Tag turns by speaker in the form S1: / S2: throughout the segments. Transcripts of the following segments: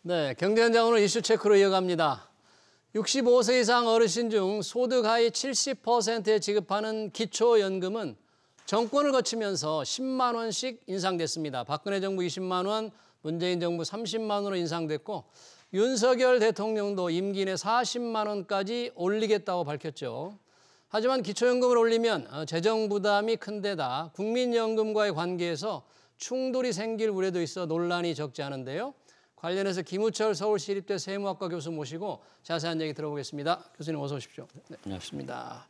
S1: 네, 경제현장 오늘 이슈 체크로 이어갑니다. 65세 이상 어르신 중 소득 하위 70%에 지급하는 기초연금은 정권을 거치면서 10만 원씩 인상됐습니다. 박근혜 정부 20만 원, 문재인 정부 30만 원으로 인상됐고 윤석열 대통령도 임기 내 40만 원까지 올리겠다고 밝혔죠. 하지만 기초연금을 올리면 재정 부담이 큰 데다 국민연금과의 관계에서 충돌이 생길 우려도 있어 논란이 적지 않은데요. 관련해서 김우철 서울시립대 세무학과 교수 모시고 자세한 얘기 들어보겠습니다. 교수님 어서 오십시오. 네, 안녕하십니다.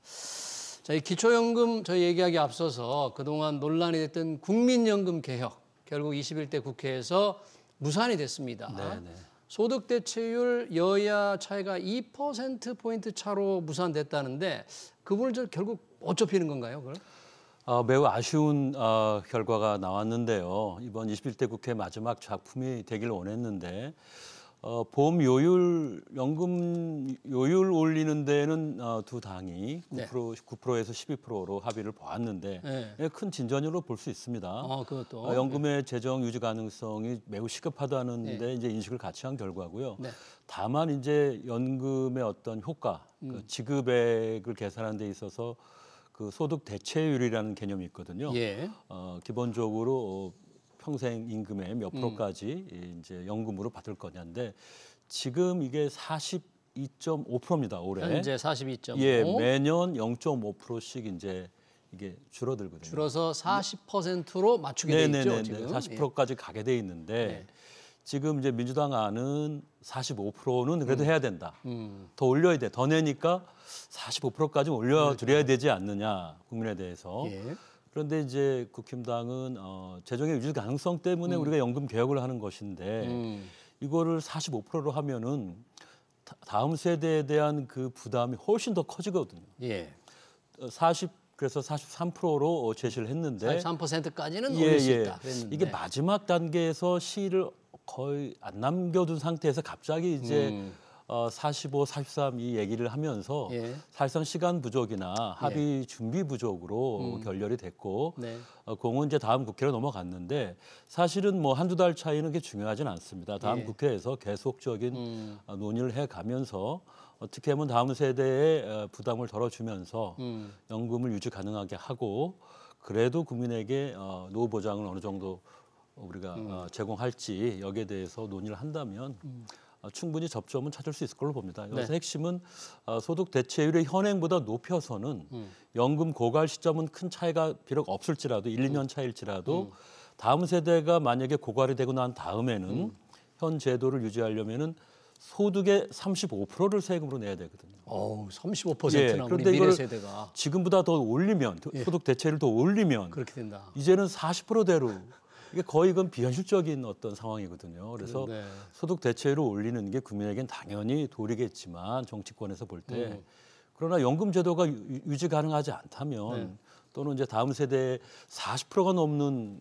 S1: 자, 이 기초연금 저희 얘기하기 앞서서 그동안 논란이 됐던 국민연금 개혁, 결국 21대 국회에서 무산이 됐습니다.
S2: 네네.
S1: 소득 대체율 여야 차이가 2%포인트 차로 무산됐다는데 그 부분을 결국 못 좁히는 건가요? 그걸?
S2: 매우 아쉬운 결과가 나왔는데요. 이번 21대 국회 마지막 작품이 되길 원했는데 보험 요율, 연금 요율 올리는 데는 두 당이 9%에서 12%로 합의를 보았는데 큰 진전으로 볼 수 있습니다.
S1: 그것도.
S2: 연금의 재정 유지 가능성이 매우 시급하다는 데 이제 인식을 같이 한 결과고요. 다만 이제 연금의 어떤 효과, 그 지급액을 계산하는 데 있어서 그 소득 대체율이라는 개념이 있거든요. 기본적으로 평생 임금의 몇 프로까지 이제 연금으로 받을 거냐인데 지금 이게 42.5%입니다. 올해.
S1: 현재 42.5.
S2: 매년 0.5%씩 이제 이게 줄어들거든요.
S1: 줄어서 40%로 맞추게 돼 있죠, 지금.
S2: 40%까지 가게 돼 있는데 지금 이제 민주당 안은 45%는 그래도 해야 된다. 더 올려야 돼. 더 내니까 45%까지 올려드려야 되지 않느냐, 국민에 대해서. 그런데 이제 국힘당은 재정의 유지 가능성 때문에 우리가 연금 개혁을 하는 것인데 이거를 45%로 하면은 다음 세대에 대한 그 부담이 훨씬 더 커지거든요. 그래서 43%로 제시를 했는데
S1: 43%까지는 올릴 수 있다. 그랬는데.
S2: 이게 마지막 단계에서 시를 거의 안 남겨둔 상태에서 갑자기 이제 45, 43 이 얘기를 하면서 사실상 시간 부족이나 합의 준비 부족으로 결렬이 됐고 공은 이제 다음 국회로 넘어갔는데 사실은 뭐 한두 달 차이는 그게 중요하진 않습니다. 다음 국회에서 계속적인 논의를 해가면서 어떻게 하면 다음 세대의 부담을 덜어주면서 연금을 유지 가능하게 하고 그래도 국민에게 노후 보장을 어느 정도 우리가 제공할지 여기에 대해서 논의를 한다면 충분히 접점은 찾을 수 있을 걸로 봅니다. 여기서 핵심은 소득 대체율의 현행보다 높여서는 연금 고갈 시점은 큰 차이가 비록 없을지라도 1, 2년 차일지라도 다음 세대가 만약에 고갈이 되고 난 다음에는 현 제도를 유지하려면은 소득의 35%를 세금으로 내야 되거든요.
S1: 35%나 우리 미래 세대가.
S2: 지금보다 더 올리면 소득 대체율을 더 올리면
S1: 그렇게 된다.
S2: 이제는 40%대로 이게 거의 이건 비현실적인 어떤 상황이거든요. 그래서 소득 대체율을 올리는 게 국민에겐 당연히 도리겠지만 정치권에서 볼 때 그러나 연금 제도가 유지 가능하지 않다면 또는 이제 다음 세대에 40%가 넘는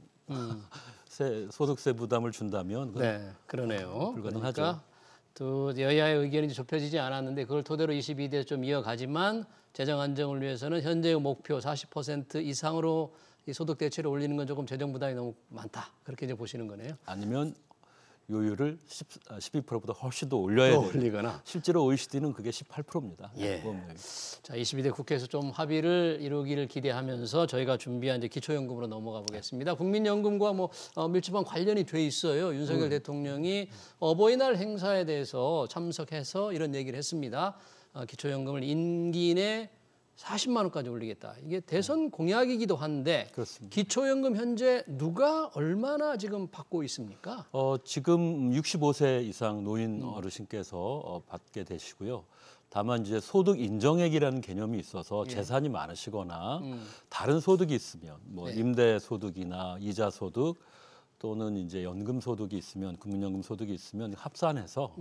S2: 소득세 부담을 준다면
S1: 그러네요.
S2: 불가능하죠.
S1: 그러니까 또 여야의 의견이 좁혀지지 않았는데 그걸 토대로 22대 좀 이어가지만 재정 안정을 위해서는 현재의 목표 40% 이상으로 이 소득 대체를 올리는 건 조금 재정 부담이 너무 많다. 그렇게 이제 보시는 거네요.
S2: 아니면 요율을 12%보다 훨씬 더 올려야 돼요.
S1: 올리거나.
S2: 실제로 OECD는 그게 18%입니다.
S1: 자, 22대 국회에서 좀 합의를 이루기를 기대하면서 저희가 준비한 이제 기초연금으로 넘어가 보겠습니다. 국민연금과 뭐 밀접한 관련이 돼 있어요. 윤석열 대통령이 어버이날 행사에 대해서 참석해서 이런 얘기를 했습니다. 기초연금을 임기 내 40만 원까지 올리겠다. 이게 대선 공약이기도 한데 기초연금 현재 누가 얼마나 지금 받고 있습니까?
S2: 지금 65세 이상 노인 어르신께서 받게 되시고요. 다만 이제 소득 인정액이라는 개념이 있어서 재산이 많으시거나 다른 소득이 있으면 뭐 임대 소득이나 이자 소득 또는 이제 연금 소득이 있으면 국민연금 소득이 있으면 합산해서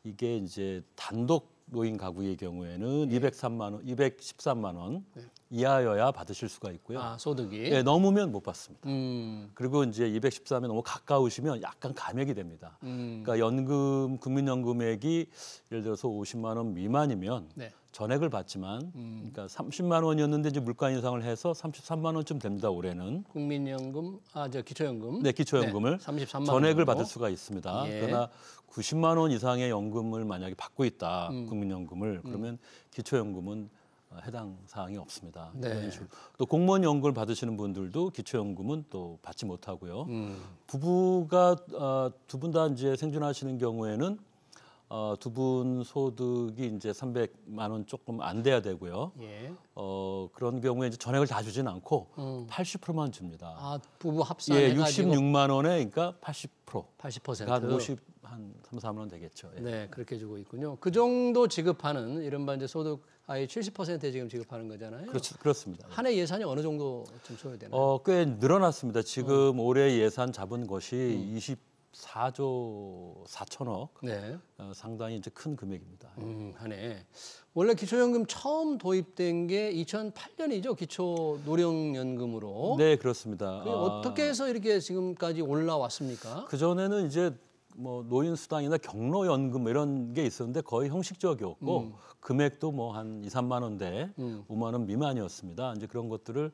S2: 이게 이제 단독 노인 가구의 경우에는 213만 원 이하여야 받으실 수가 있고요.
S1: 소득이?
S2: 넘으면 못 받습니다. 그리고 이제 213에 너무 가까우시면 약간 감액이 됩니다. 그러니까 국민연금액이 예를 들어서 50만 원 미만이면 전액을 받지만 그러니까 30만 원이었는데 이제 물가 인상을 해서 33만 원쯤 됩니다. 올해는.
S1: 국민연금, 기초연금.
S2: 네, 기초연금을
S1: 33만
S2: 전액을
S1: 원
S2: 받을 수가 있습니다.
S1: 예.
S2: 그러나 90만 원 이상의 연금을 만약에 받고 있다, 국민연금을 그러면 기초연금은 해당 사항이 없습니다.
S1: 네.
S2: 이런 식으로. 또 공무원 연금을 받으시는 분들도 기초연금은 또 받지 못하고요. 부부가 두 분 다 이제 생존하시는 경우에는 두 분 소득이 이제 300만 원 조금 안 돼야 되고요.
S1: 예.
S2: 그런 경우에 이제 전액을 다 주지는 않고 80%만 줍니다.
S1: 부부 합산해가지고
S2: 66만 원에 그러니까 80%.
S1: 80%.
S2: 한 3, 4만 원 되겠죠. 예.
S1: 네, 그렇게 주고 있군요. 그 정도 지급하는 이른바 이제 소득 아예 70%에 지금 지급하는 거잖아요.
S2: 그렇습니다.
S1: 한 해 예산이 어느 정도 좀 소요되나요?
S2: 꽤 늘어났습니다. 지금 올해 예산 잡은 것이 24조 4천억.
S1: 네.
S2: 상당히 이제 큰 금액입니다.
S1: 한 해. 원래 기초연금 처음 도입된 게 2008년이죠. 기초노령연금으로.
S2: 네, 그렇습니다.
S1: 어떻게 해서 이렇게 지금까지 올라왔습니까?
S2: 그 전에는 이제 뭐 노인수당이나 경로연금 이런 게 있었는데 거의 형식적이었고 금액도 뭐 한 2, 3만 원대, 5만 원 미만이었습니다. 이제 그런 것들을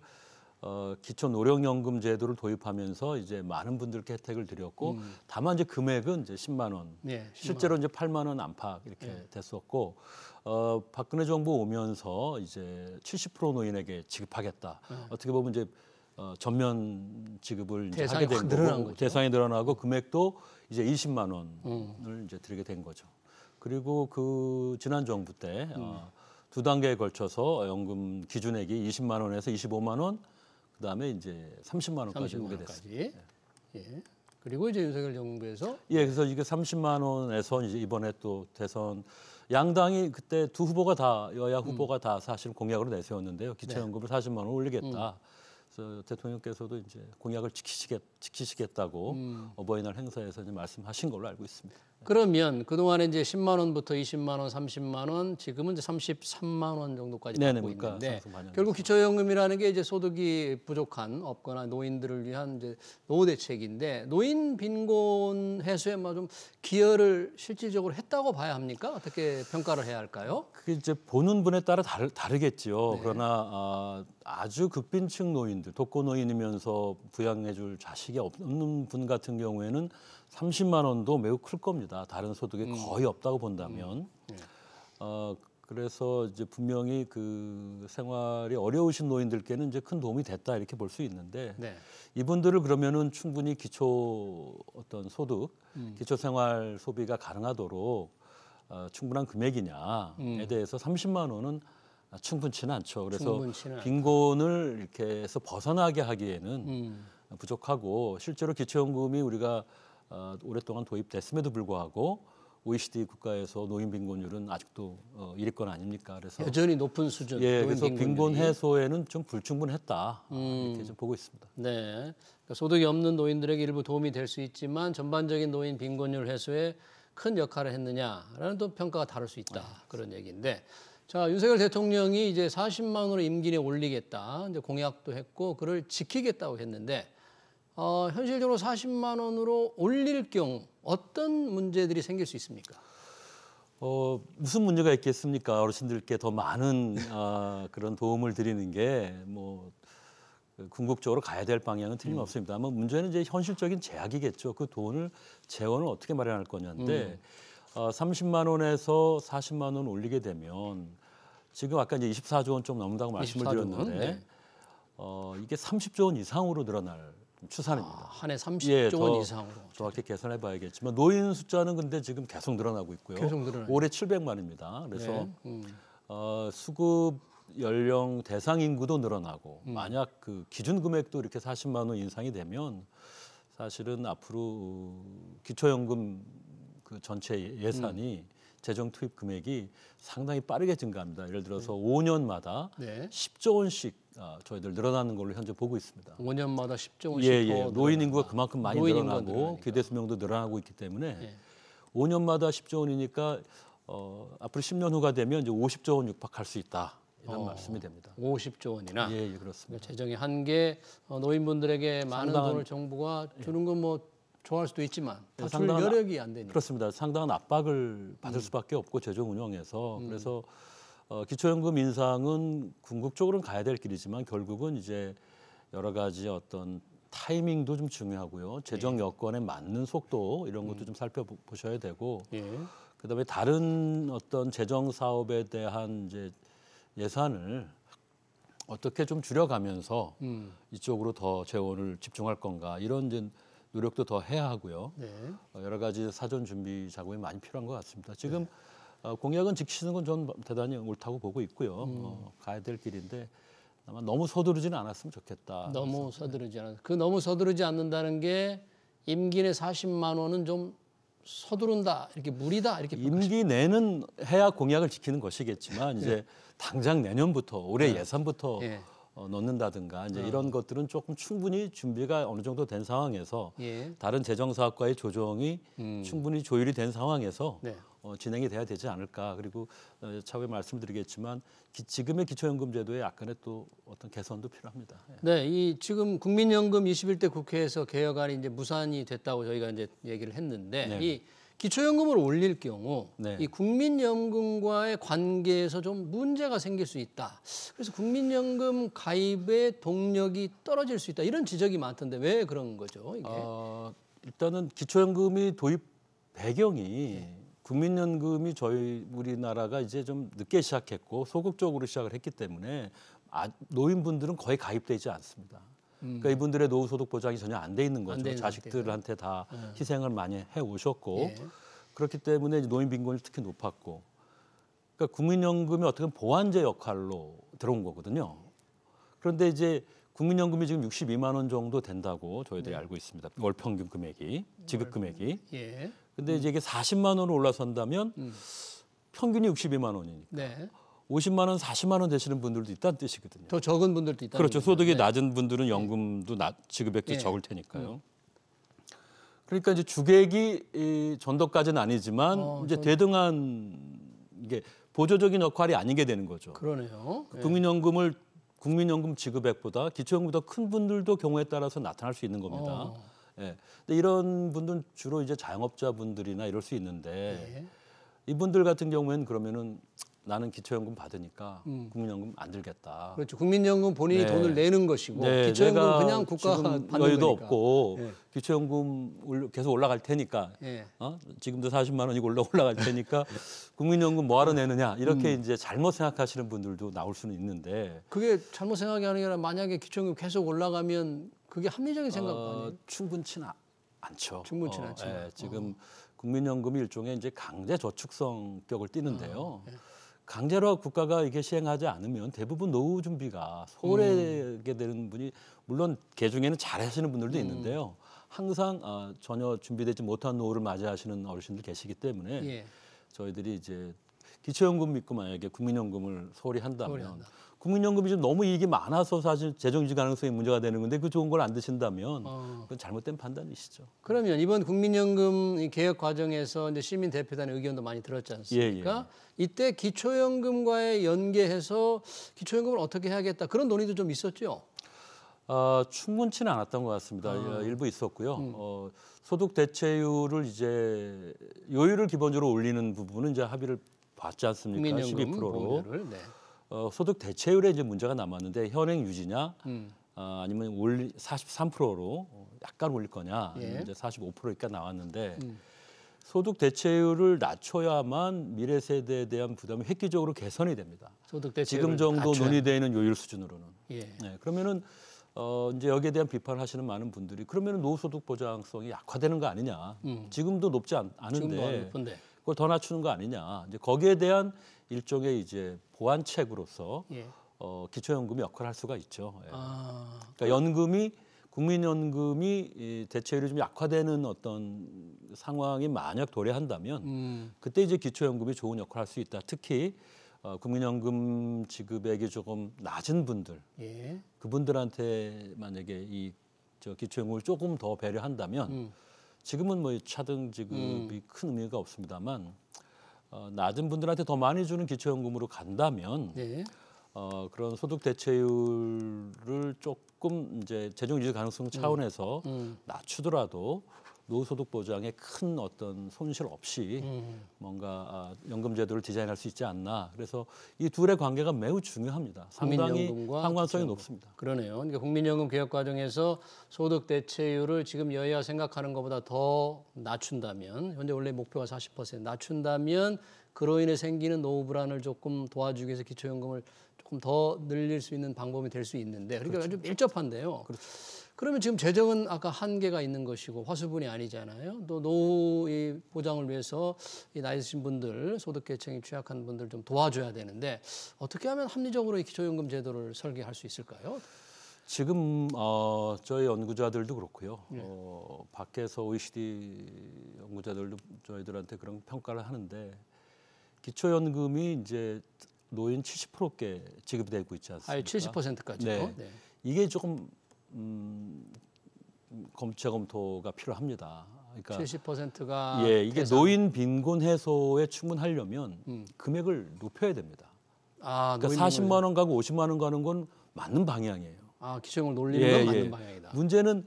S2: 기초노령연금 제도를 도입하면서 이제 많은 분들께 혜택을 드렸고 다만 이제 금액은 이제 10만 원,
S1: 네, 10만
S2: 실제로 이제 8만 원 안팎 이렇게 됐었고 박근혜 정부 오면서 이제 70% 노인에게 지급하겠다. 어떻게 보면 이제 전면 지급을 이제 하게 된 거고 대상이 늘어나고 금액도 이제 20만 원을 이제 드리게 된 거죠. 그리고 그 지난 정부 때 두 단계에 걸쳐서 연금 기준액이 20만 원에서 25만 원, 그다음에 이제 30만 원까지 오게 됐습니다.
S1: 예. 그리고 이제 윤석열 정부에서
S2: 그래서 이게 30만 원에서 이제 이번에 또 대선 양당이 그때 두 후보가 다 여야 후보가 다 사실 공약으로 내세웠는데요. 기초연금을 40만 원 올리겠다. 그래서 대통령께서도 이제 공약을 지키시겠다고 어버이날 행사에서 이제 말씀하신 걸로 알고 있습니다.
S1: 그러면 그동안에 이제 10만 원부터 20만 원, 30만 원, 지금은 이제 33만 원 정도까지 받고 있는데 결국 기초연금이라는 게 이제 소득이 부족한 없거나 노인들을 위한 이제 노후 대책인데 노인 빈곤 해소에 뭐 좀 기여를 실질적으로 했다고 봐야 합니까? 어떻게 평가를 해야 할까요?
S2: 그게 이제 보는 분에 따라 다르겠죠. 그러나 아주 극빈층 노인들, 독거 노인이면서 부양해줄 자식이 없는 분 같은 경우에는 30만 원도 매우 클 겁니다. 다른 소득이 거의 없다고 본다면. 그래서 이제 분명히 그 생활이 어려우신 노인들께는 이제 큰 도움이 됐다 이렇게 볼 수 있는데 이분들을 그러면은 충분히 기초 어떤 소득, 기초 생활 소비가 가능하도록 충분한 금액이냐에 대해서 30만 원은 충분치는 않죠. 그래서 빈곤을 이렇게 해서 벗어나게 하기에는 부족하고 실제로 기초연금이 우리가 오랫동안 도입됐음에도 불구하고 OECD 국가에서 노인 빈곤율은 아직도 1위권 아닙니까? 그래서
S1: 여전히 높은 수준.
S2: 그래서 빈곤 해소에는 좀 불충분했다 이렇게 좀 보고 있습니다.
S1: 네, 그러니까 소득이 없는 노인들에게 일부 도움이 될 수 있지만 전반적인 노인 빈곤율 해소에 큰 역할을 했느냐라는 또 평가가 다를 수 있다 그런 얘기인데. 자, 윤석열 대통령이 이제 40만 원으로 임기 내 올리겠다 이제 공약도 했고 그를 지키겠다고 했는데. 현실적으로 40만 원으로 올릴 경우 어떤 문제들이 생길 수 있습니까?
S2: 무슨 문제가 있겠습니까? 어르신들께 더 많은 그런 도움을 드리는 게 뭐 궁극적으로 가야 될 방향은 틀림없습니다만 문제는 이제 현실적인 제약이겠죠. 그 돈을 재원을 어떻게 마련할 거냐인데 30만 원에서 40만 원 올리게 되면 지금 아까 이제 24조 원 좀 넘는다고 말씀을 드렸는데 이게 30조 원 이상으로 늘어날 추산입니다.
S1: 한 해 30조 원 이상으로.
S2: 정확히 계산해 봐야겠지만 노인 숫자는 근데 지금 계속 늘어나고 있고요. 올해 700만입니다. 그래서 수급 연령 대상 인구도 늘어나고 만약 그 기준 금액도 이렇게 40만 원 인상이 되면 사실은 앞으로 기초연금 그 전체 예산이 재정 투입 금액이 상당히 빠르게 증가합니다. 예를 들어서 5년마다 10조 원씩 저희들 늘어나는 걸로 현재 보고 있습니다.
S1: 5년마다 10조 원씩 더
S2: 노인 인구가 그만큼 많이 늘어나고 기대 수명도 늘어나고 있기 때문에 5년마다 10조 원이니까 앞으로 10년 후가 되면 이제 50조 원 육박할 수 있다. 이런 말씀이 됩니다.
S1: 50조 원이나.
S2: 예, 그렇습니다.
S1: 재정의 한계, 노인분들에게 많은 돈을 정부가 주는 건 뭐 좋아할 수도 있지만 줄 여력이 안 되니까.
S2: 그렇습니다. 상당한 압박을 받을 수밖에 없고 재정 운영에서 그래서 기초연금 인상은 궁극적으로는 가야 될 길이지만 결국은 이제 여러 가지 어떤 타이밍도 좀 중요하고요. 재정 여건에 맞는 속도 이런 것도 좀 살펴보셔야 되고 그다음에 다른 어떤 재정 사업에 대한 이제 예산을 어떻게 좀 줄여가면서 이쪽으로 더 재원을 집중할 건가 이런 이제 노력도 더 해야 하고요. 여러 가지 사전 준비 작업이 많이 필요한 것 같습니다. 지금 공약은 지키시는 건 전 대단히 옳다고 보고 있고요. 가야 될 길인데 아마 너무 서두르지는 않았으면 좋겠다.
S1: 너무 서두르지 않았. 그 너무 서두르지 않는다는 게 임기 내 40만 원은 좀 서두른다, 이렇게 무리다, 이렇게
S2: 임기 내는 해야 공약을 지키는 것이겠지만 이제 당장 내년부터 올해 예산부터 넣는다든가 이제 이런 것들은 조금 충분히 준비가 어느 정도 된 상황에서 다른 재정 사업과의 조정이 충분히 조율이 된 상황에서 진행이 돼야 되지 않을까. 그리고 차후에 말씀드리겠지만 지금의 기초연금 제도에 약간의 또 어떤 개선도 필요합니다.
S1: 네, 이 지금 국민연금 21대 국회에서 개혁안이 이제 무산이 됐다고 저희가 이제 얘기를 했는데 이 기초연금을 올릴 경우 이 국민연금과의 관계에서 좀 문제가 생길 수 있다. 그래서 국민연금 가입의 동력이 떨어질 수 있다. 이런 지적이 많던데 왜 그런 거죠, 이게?
S2: 일단은 기초연금이 도입 배경이 국민연금이 저희 우리나라가 이제 좀 늦게 시작했고 소극적으로 시작을 했기 때문에 노인분들은 거의 가입되지 않습니다. 그러니까 이분들의 노후소득 보장이 전혀 안 돼 있는 거죠. 자식들한테 다 희생을 많이 해 오셨고 그렇기 때문에 이제 노인 빈곤이 특히 높았고 그러니까 국민연금이 어떻게 보면 보완제 역할로 들어온 거거든요. 그런데 이제 국민연금이 지금 62만 원 정도 된다고 저희들이 알고 있습니다. 월 평균 금액이 지급 금액이. 근데 이제 이게 40만 원으로 올라선다면 평균이 62만 원이니까 50만 원, 40만 원 되시는 분들도 있다는 뜻이거든요.
S1: 더 적은 분들도 있다.
S2: 그렇죠. 소득이 낮은 분들은 연금도 지급액도 적을 테니까요. 그러니까 이제 주객이 전도까지는 아니지만 이제 대등한 이게 보조적인 역할이 아니게 되는 거죠.
S1: 그러네요.
S2: 국민연금 지급액보다 기초연금보다 큰 분들도 경우에 따라서 나타날 수 있는 겁니다. 근데 이런 분들은 주로 이제 자영업자분들이나 이럴 수 있는데 이분들 같은 경우에는 그러면은 나는 기초연금 받으니까 국민연금 안 들겠다.
S1: 그렇죠. 국민연금 본인이 돈을 내는 것이고 기초연금 그냥 국가가 받는
S2: 여유도
S1: 거니까.
S2: 없고 기초연금 계속 올라갈 테니까 지금도 40만 원이고 올라갈 테니까 국민연금 뭐하러 내느냐 이렇게 이제 잘못 생각하시는 분들도 나올 수는 있는데
S1: 그게 잘못 생각이 아니라 만약에 기초연금 계속 올라가면 그게 합리적인 생각 아니에요?
S2: 충분치는 않죠.
S1: 충분치는 않죠.
S2: 지금 국민연금이 일종의 이제 강제 저축성격을 띠는데요. 강제로 국가가 이게 시행하지 않으면 대부분 노후 준비가 소홀하게 되는 분이 물론 개 중에는 잘하시는 분들도 있는데요. 항상 전혀 준비되지 못한 노후를 맞이하시는 어르신들 계시기 때문에 저희들이 이제 기초연금 믿고 만약에 국민연금을 소홀히 한다면 국민연금이 좀 너무 이익이 많아서 사실 재정유지 가능성이 문제가 되는 건데 그 좋은 걸 안 드신다면 그건 잘못된 판단이시죠.
S1: 그러면 이번 국민연금 개혁 과정에서 이제 시민 대표단의 의견도 많이 들었지 않습니까? 이때 기초연금과의 연계해서 기초연금을 어떻게 해야겠다 그런 논의도 좀 있었죠.
S2: 충분치는 않았던 것 같습니다. 일부 있었고요. 소득 대체율을 이제 요율을 기본적으로 올리는 부분은 이제 합의를 봤지 않습니까? 12%로. 소득 대체율에 이제 문제가 남았는데 현행 유지냐, 아니면 43%로 약간 올릴 거냐, 이제 45%니까 나왔는데 소득 대체율을 낮춰야만 미래 세대에 대한 부담이 획기적으로 개선이 됩니다.
S1: 소득 대체율을
S2: 지금 정도
S1: 낮춰야.
S2: 논의되는 요율 수준으로는. 그러면은 이제 여기에 대한 비판을 하시는 많은 분들이 그러면은 노후소득 보장성이 약화되는 거 아니냐? 지금도 높지 않은데 그걸 더 낮추는 거 아니냐? 이제 거기에 대한 일종의 이제 보완책으로서 기초연금이 역할을 할 수가 있죠. 그러니까 국민연금이 대체율이 좀 약화되는 어떤 상황이 만약 도래한다면 그때 이제 기초연금이 좋은 역할을 할 수 있다. 특히 국민연금 지급액이 조금 낮은 분들, 그분들한테 만약에 기초연금을 조금 더 배려한다면 지금은 뭐 차등 지급이 큰 의미가 없습니다만 낮은 분들한테 더 많이 주는 기초연금으로 간다면 그런 소득 대체율을 조금 이제 재정 유지 가능성 차원에서 낮추더라도 노후소득 보장에 큰 어떤 손실 없이 뭔가 연금 제도를 디자인할 수 있지 않나. 그래서 이 둘의 관계가 매우 중요합니다. 상당히 상관성이 높습니다.
S1: 그러네요. 그러니까 국민연금 개혁 과정에서 소득 대체율을 지금 여야가 생각하는 것보다 더 낮춘다면, 현재 원래 목표가 40% 낮춘다면 그로 인해 생기는 노후 불안을 조금 도와주기 위해서 기초연금을 조금 더 늘릴 수 있는 방법이 될 수 있는데, 그러니까
S2: 그렇죠.
S1: 아주 밀접한데요. 그렇죠. 그러면 지금 재정은 아까 한계가 있는 것이고 화수분이 아니잖아요. 또 노후 이 보장을 위해서 이 나이 드신 분들, 소득 계층이 취약한 분들 좀 도와줘야 되는데 어떻게 하면 합리적으로 이 기초연금 제도를 설계할 수 있을까요?
S2: 지금 저희 연구자들도 그렇고요. 밖에서 OECD 연구자들도 저희들한테 그런 평가를 하는데 기초연금이 이제 노인 70%께 지급되고 있지 않습니까?
S1: 아예 70%까지요.
S2: 네. 네. 이게 조금 재검토가 필요합니다. 그러니까
S1: 70%가
S2: 이게 노인 빈곤 해소에 충분하려면 금액을 높여야 됩니다. 그러니까 40만 원 가고 50만 원 가는 건 맞는 방향이에요.
S1: 기초연금을 놀리는 건 맞는 방향이다.
S2: 문제는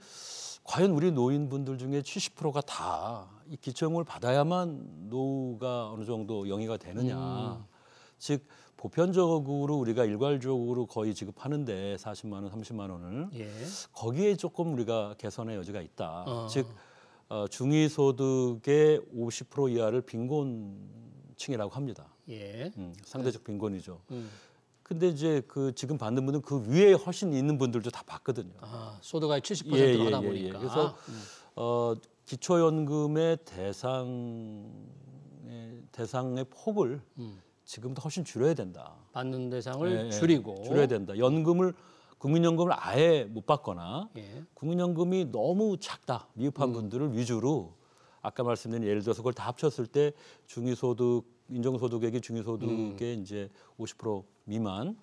S2: 과연 우리 노인분들 중에 70%가 다 이 기초연금을 받아야만 노후가 어느 정도 영위가 되느냐. 즉 보편적으로 우리가 일괄적으로 거의 지급하는데 40만 원, 30만 원을 거기에 조금 우리가 개선의 여지가 있다. 즉 중위소득의 50% 이하를 빈곤층이라고 합니다. 상대적 빈곤이죠. 근데 이제 지금 받는 분은 그 위에 훨씬 있는 분들도 다 받거든요.
S1: 소득의 70%로 하다 보니까.
S2: 그래서 기초연금의 대상의 폭을 지금도 훨씬 줄여야 된다.
S1: 받는 대상을 줄여야
S2: 된다. 국민연금을 아예 못 받거나 국민연금이 너무 작다, 미흡한 분들을 위주로 아까 말씀드린 예를 들어서 그걸 다 합쳤을 때 중위소득, 인정소득액이 중위소득의 이제 50% 미만,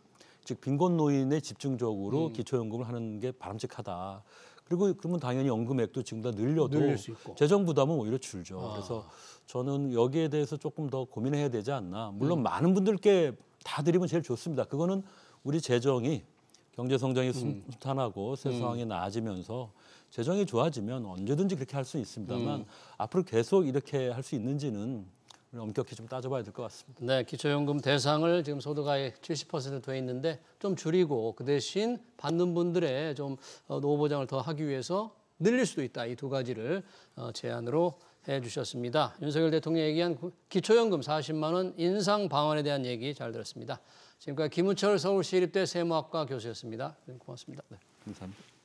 S2: 즉 빈곤 노인에 집중적으로 기초연금을 하는 게 바람직하다. 그리고 그러면 당연히 연금액도 지금보다 늘릴 수 있고 재정 부담은 오히려 줄죠. 그래서 저는 여기에 대해서 조금 더 고민해야 되지 않나. 물론 많은 분들께 다 드리면 제일 좋습니다. 그거는 우리 재정이 경제 성장이 순탄하고 세상이 나아지면서 재정이 좋아지면 언제든지 그렇게 할 수 있습니다만 앞으로 계속 이렇게 할 수 있는지는 엄격히 좀 따져봐야 될 것 같습니다.
S1: 네, 기초연금 대상을 지금 소득의 70% 돼 있는데 좀 줄이고 그 대신 받는 분들의 좀 노후 보장을 더 하기 위해서 늘릴 수도 있다. 이 두 가지를 제안으로 해주셨습니다. 윤석열 대통령이 얘기한 기초연금 40만 원 인상 방안에 대한 얘기 잘 들었습니다. 지금까지 김은철 서울시립대 세무학과 교수였습니다. 고맙습니다.
S2: 네, 감사합니다.